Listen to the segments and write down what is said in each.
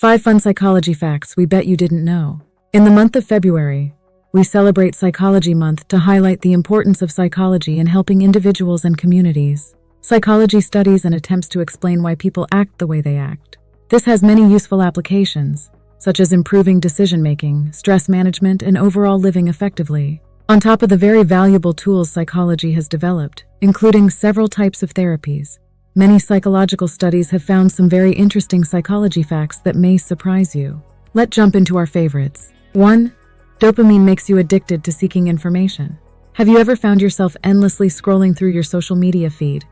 5 fun psychology facts we bet you didn't know. In the month of February, we celebrate Psychology Month to highlight the importance of psychology in helping individuals and communities. Psychology studies and attempts to explain why people act the way they act. This has many useful applications, such as improving decision-making, stress management, and overall living effectively. On top of the very valuable tools psychology has developed, including several types of therapies, many psychological studies have found some very interesting psychology facts that may surprise you. Let's jump into our favorites. 1. Dopamine makes you addicted to seeking information. Have you ever found yourself endlessly scrolling through your social media feed?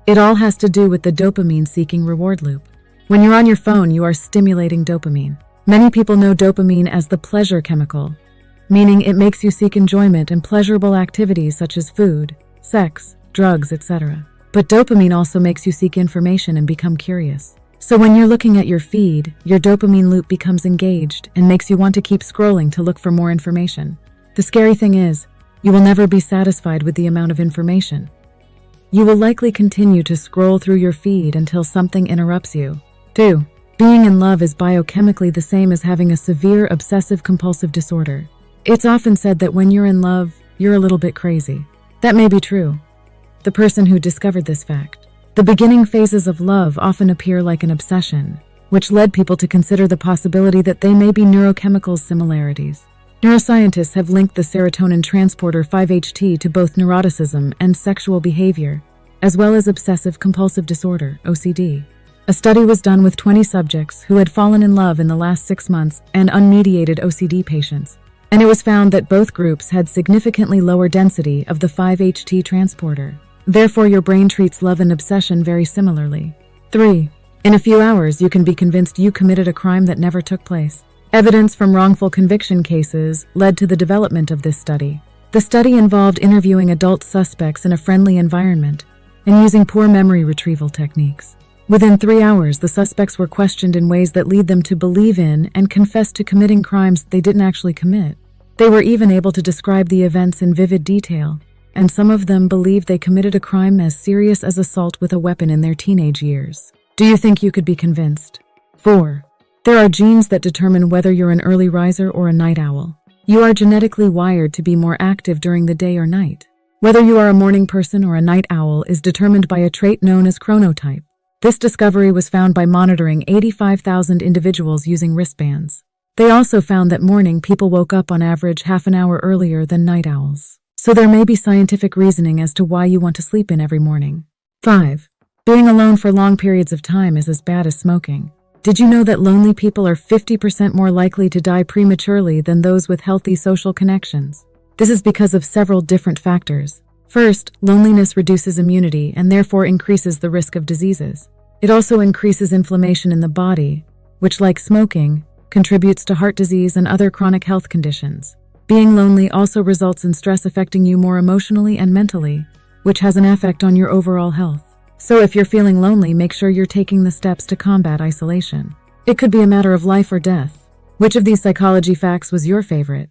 It all has to do with the dopamine-seeking reward loop. When you're on your phone, you are stimulating dopamine. Many people know dopamine as the pleasure chemical, meaning it makes you seek enjoyment and pleasurable activities such as food, sex, drugs, etc. But dopamine also makes you seek information and become curious. So when you're looking at your feed, your dopamine loop becomes engaged and makes you want to keep scrolling to look for more information. The scary thing is, you will never be satisfied with the amount of information. You will likely continue to scroll through your feed until something interrupts you. 2. Being in love is biochemically the same as having a severe obsessive-compulsive disorder. It's often said that when you're in love, you're a little bit crazy. That may be true. The person who discovered this fact. The beginning phases of love often appear like an obsession, which led people to consider the possibility that they may be neurochemical similarities. Neuroscientists have linked the serotonin transporter 5-HT to both neuroticism and sexual behavior, as well as obsessive-compulsive disorder, OCD. A study was done with 20 subjects who had fallen in love in the last 6 months and unmediated OCD patients, and it was found that both groups had significantly lower density of the 5-HT transporter. Therefore, your brain treats love and obsession very similarly. 3. In a few hours, you can be convinced you committed a crime that never took place. Evidence from wrongful conviction cases led to the development of this study. The study involved interviewing adult suspects in a friendly environment and using poor memory retrieval techniques. Within 3 hours, the suspects were questioned in ways that lead them to believe in and confess to committing crimes they didn't actually commit. They were even able to describe the events in vivid detail, and some of them believed they committed a crime as serious as assault with a weapon in their teenage years. Do you think you could be convinced? 4. There are genes that determine whether you're an early riser or a night owl. You are genetically wired to be more active during the day or night. Whether you are a morning person or a night owl is determined by a trait known as chronotype. This discovery was found by monitoring 85,000 individuals using wristbands. They also found that morning people woke up on average half an hour earlier than night owls. So there may be scientific reasoning as to why you want to sleep in every morning. 5. Being alone for long periods of time is as bad as smoking. Did you know that lonely people are 50% more likely to die prematurely than those with healthy social connections? This is because of several different factors. First, loneliness reduces immunity and therefore increases the risk of diseases. It also increases inflammation in the body, which, like smoking, contributes to heart disease and other chronic health conditions. Being lonely also results in stress affecting you more emotionally and mentally, which has an effect on your overall health. So if you're feeling lonely, make sure you're taking the steps to combat isolation. It could be a matter of life or death. Which of these psychology facts was your favorite?